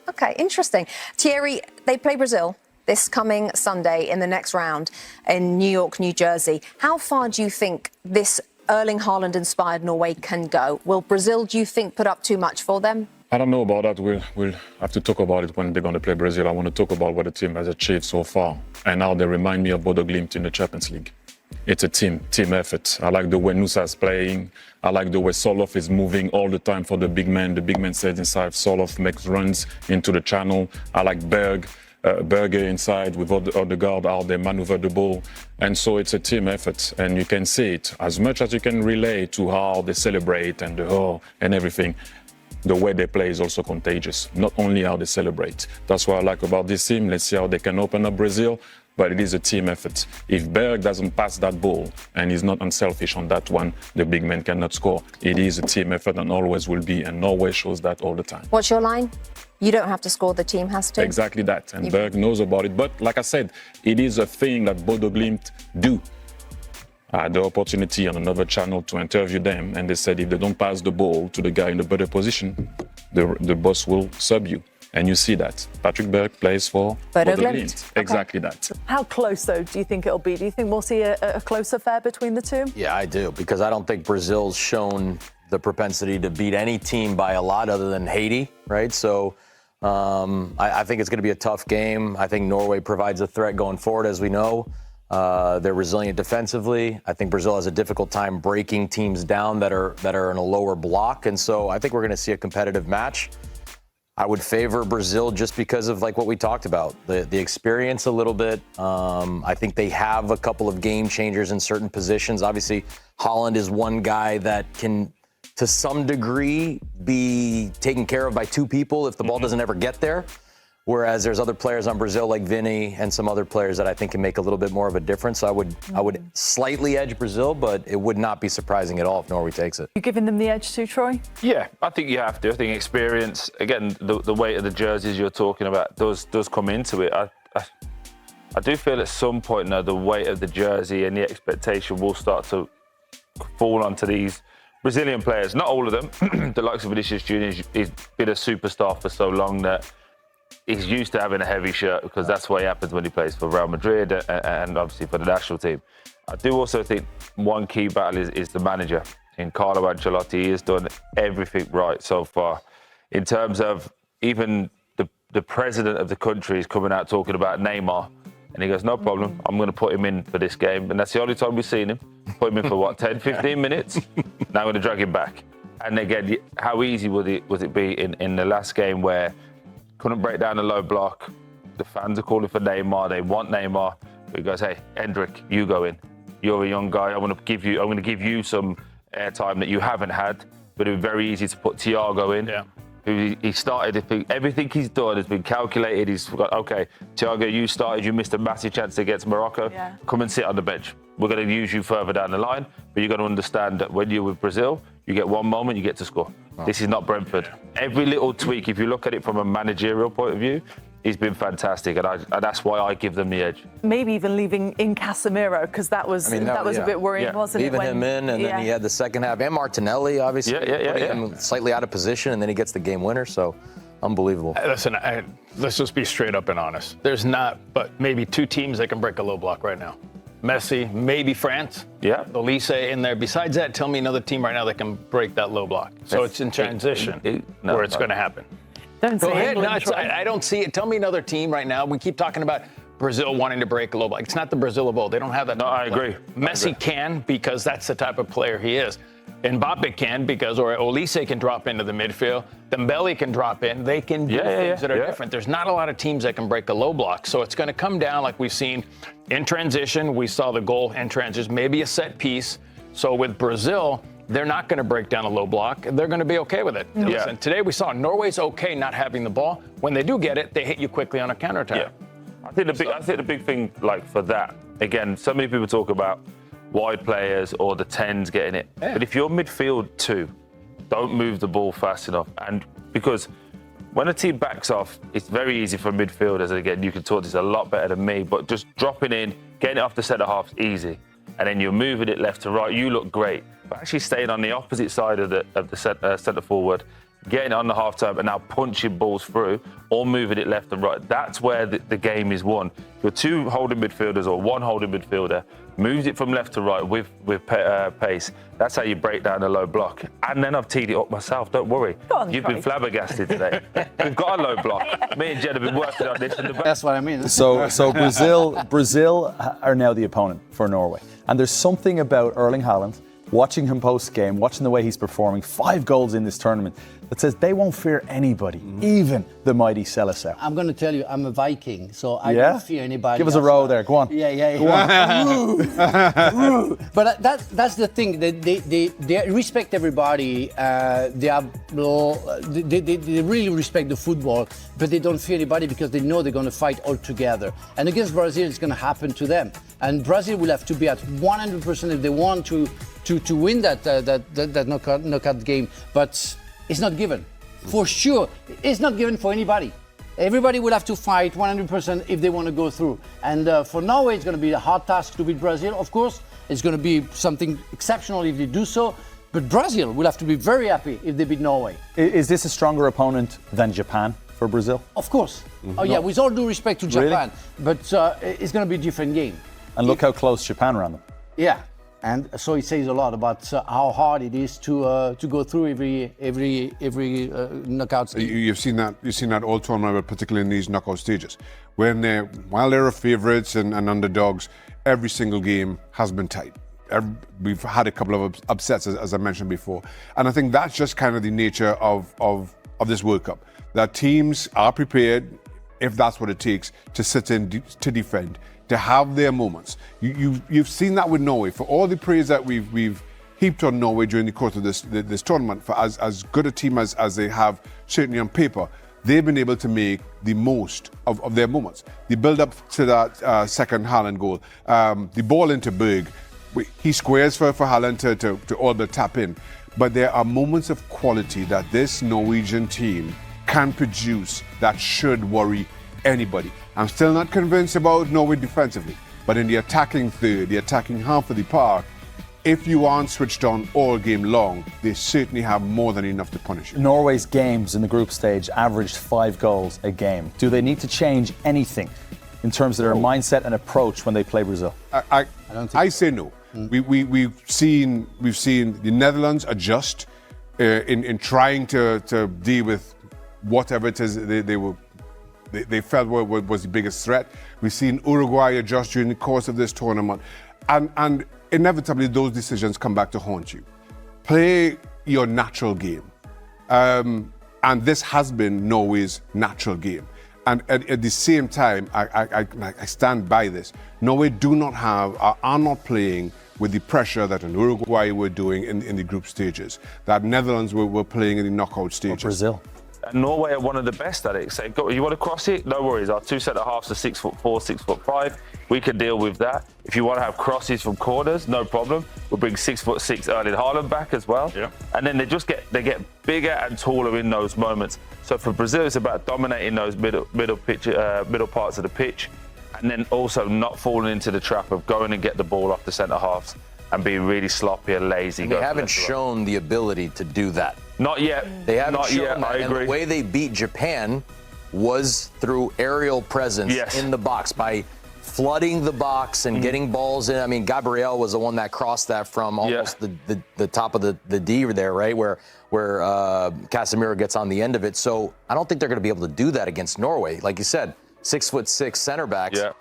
Okay, interesting. Thierry, they play Brazil this coming Sunday in the next round in New York, New Jersey. How far do you think this Erling Haaland-inspired Norway can go? Will Brazil, do you think, put up too much for them? I don't know about that. We'll have to talk about it when they're going to play Brazil. I want to talk about what the team has achieved so far and how they remind me of Bodo Glimt in the Champions League. It's a team effort. I like the way Nusa is playing. I like the way Soloff is moving all the time for the big man. The big man stays inside. Soloff makes runs into the channel. I like Berge inside with Odegaard out there, maneuver the ball. And so it's a team effort. And you can see it as much as you can relate to how they celebrate and and everything. The way they play is also contagious, not only how they celebrate. That's what I like about this team. Let's see how they can open up Brazil. But it is a team effort. If Berg doesn't pass that ball and he's not unselfish on that one, the big man cannot score. It is a team effort and always will be, and Norway shows that all the time. What's your line? You don't have to score, the team has to. Exactly that, and Berg knows about it. But like I said, it is a thing that Bodo Glimt do. I had the opportunity on another channel to interview them, and they said if they don't pass the ball to the guy in the better position, the boss will sub you. And you see that. Patrick Berg plays for Bodo Glimt. Okay. Exactly that. How close, though, do you think it'll be? Do you think we'll see a close affair between the two? Yeah, I do, because I don't think Brazil's shown the propensity to beat any team by a lot other than Haiti, right? So I think it's going to be a tough game. I think Norway provides a threat going forward, as we know. They're resilient defensively. I think Brazil has a difficult time breaking teams down that are in a lower block. And so I think we're going to see a competitive match. I would favor Brazil just because of like what we talked about, the experience a little bit. I think they have a couple of game changers in certain positions. Obviously, Haaland is one guy that can, to some degree, be taken care of by two people if the ball doesn't ever get there. Whereas there's other players on Brazil like Vini and some other players that I think can make a little bit more of a difference. So I would slightly edge Brazil, but it would not be surprising at all if Norway takes it. You giving them the edge too, Troy? Yeah, I think you have to. I think experience, again, the weight of the jerseys you're talking about does come into it. I do feel at some point now the weight of the jersey and the expectation will start to fall onto these Brazilian players. Not all of them. The likes of Vinicius Junior, he's been a superstar for so long that he's used to having a heavy shirt because that's what happens when he plays for Real Madrid and obviously for the national team. I do also think one key battle is the manager in Carlo Ancelotti. He has done everything right so far. In terms of even the president of the country is coming out talking about Neymar, and he goes, no problem, I'm going to put him in for this game. And that's the only time we've seen him. Put him in for what, 10, 15 minutes? Now I'm going to drag him back. And again, how easy would it be in the last game where couldn't break down the low block. The fans are calling for Neymar. They want Neymar. He goes, hey, Hendrik, you go in. You're a young guy. I'm going to give you some airtime that you haven't had. But it would be very easy to put Thiago in. Yeah. Who he started. Everything he's done has been calculated. He's got, okay, Thiago, you started. You missed a massive chance against Morocco. Yeah. Come and sit on the bench. We're going to use you further down the line. But you've got to understand that when you're with Brazil, you get one moment, you get to score. Oh. This is not Brentford. Every little tweak, if you look at it from a managerial point of view, he's been fantastic, and that's why I give them the edge. Maybe even leaving in Casemiro, because that was a bit worrying, wasn't it? Leaving him in, and then he had the second half, and Martinelli, obviously, him slightly out of position, and then he gets the game winner, so unbelievable. Listen, let's just be straight up and honest. There's not but maybe two teams that can break a low block right now. Messi, maybe France. Yeah. Olise in there. Besides that, tell me another team right now that can break that low block. So it's in transition where it's going to happen. Don't Go ahead. No, I don't see it. Tell me another team right now. We keep talking about Brazil wanting to break a low block. It's not the Brazil of old. They don't have that. No, I agree. Messi can because that's the type of player he is. Mbappe can because, or Olise can drop into the midfield. Dembele can drop in. They can do things that are different. There's not a lot of teams that can break a low block. So it's going to come down like we've seen in transition. We saw the goal in transition, maybe a set piece. So with Brazil, they're not going to break down a low block. They're going to be okay with it. Yeah. Listen, today we saw Norway's okay not having the ball. When they do get it, they hit you quickly on a counterattack. Yeah. I think the big thing, like for that, again, so many people talk about wide players or the 10s getting it. Yeah. But if you're midfield too, don't move the ball fast enough. And because when a team backs off, it's very easy for midfielders. And again, you can talk this a lot better than me, but just dropping in, getting it off the centre half is easy. And then you're moving it left to right. You look great. But actually staying on the opposite side of the centre forward, getting it on the half-turn and now punching balls through or moving it left and right. That's where the game is won. Your two holding midfielders or one holding midfielder moves it from left to right with pace. That's how you break down a low block. And then I've teed it up myself, don't worry. You've been flabbergasted today. We've got a low block. Me and Jen have been working on this in the back. That's what I mean. So Brazil are now the opponent for Norway. And there's something about Erling Haaland, watching him post-game, watching the way he's performing, 5 goals in this tournament, that says they won't fear anybody, even the mighty Seleção. I'm going to tell you, I'm a Viking, so I don't fear anybody. Give us a row there, go on. Yeah. Go on. But that's the thing, they respect everybody, they really respect the football, but they don't fear anybody because they know they're going to fight all together. And against Brazil, it's going to happen to them. And Brazil will have to be at 100% if they want to win that knockout game, but it's not given. For sure, it's not given for anybody. Everybody will have to fight 100% if they want to go through. And for Norway, it's going to be a hard task to beat Brazil, of course. It's going to be something exceptional if they do so. But Brazil will have to be very happy if they beat Norway. Is this a stronger opponent than Japan for Brazil? Of course. Oh yeah, with all due respect to Japan. Really? But it's going to be a different game. And look how close Japan ran them. Yeah. And so it says a lot about how hard it is to go through every knockout stage. You've seen that all tournament, particularly in these knockout stages, while they're favourites and underdogs, every single game has been tight. We've had a couple of upsets, as I mentioned before, and I think that's just kind of the nature of this World Cup. That teams are prepared, if that's what it takes, to sit in to defend, to have their moments. You've seen that with Norway. For all the praise that we've heaped on Norway during the course of this tournament, for as good a team as they have, certainly on paper, they've been able to make the most of their moments. The build up to that second Haaland goal, the ball into Berg, he squares for Haaland to all but tap in. But there are moments of quality that this Norwegian team can produce that should worry anybody. I'm still not convinced about Norway defensively, but in the attacking third, the attacking half of the park, if you aren't switched on all game long, they certainly have more than enough to punish you. Norway's games in the group stage averaged 5 goals a game. Do they need to change anything in terms of their mindset and approach when they play Brazil? I say no. We've seen the Netherlands adjust in trying to deal with whatever it is they felt was the biggest threat. We've seen Uruguay adjust during the course of this tournament. And inevitably, those decisions come back to haunt you. Play your natural game. And this has been Norway's natural game. And at the same time, I stand by this. Norway are not playing with the pressure that in Uruguay were doing in the group stages, that Netherlands were playing in the knockout stages. Or Brazil. And Norway are one of the best at it. Say, you want to cross it? No worries. Our two centre halves are 6'4", 6'5". We can deal with that. If you want to have crosses from corners, no problem. We'll bring 6'6" Erling Haaland back as well. Yeah. And then they get bigger and taller in those moments. So for Brazil, it's about dominating those middle parts of the pitch, and then also not falling into the trap of going and get the ball off the centre halves and being really sloppy and lazy. And they haven't shown the ability to do that. Not yet. They haven't shown yet, that. I agree. And the way they beat Japan was through aerial presence in the box, by flooding the box and getting balls in. I mean, Gabriel was the one that crossed that from almost the top of the D there, right? Where Casemiro gets on the end of it. So I don't think they're going to be able to do that against Norway. Like you said, 6'6" center backs. Yeah.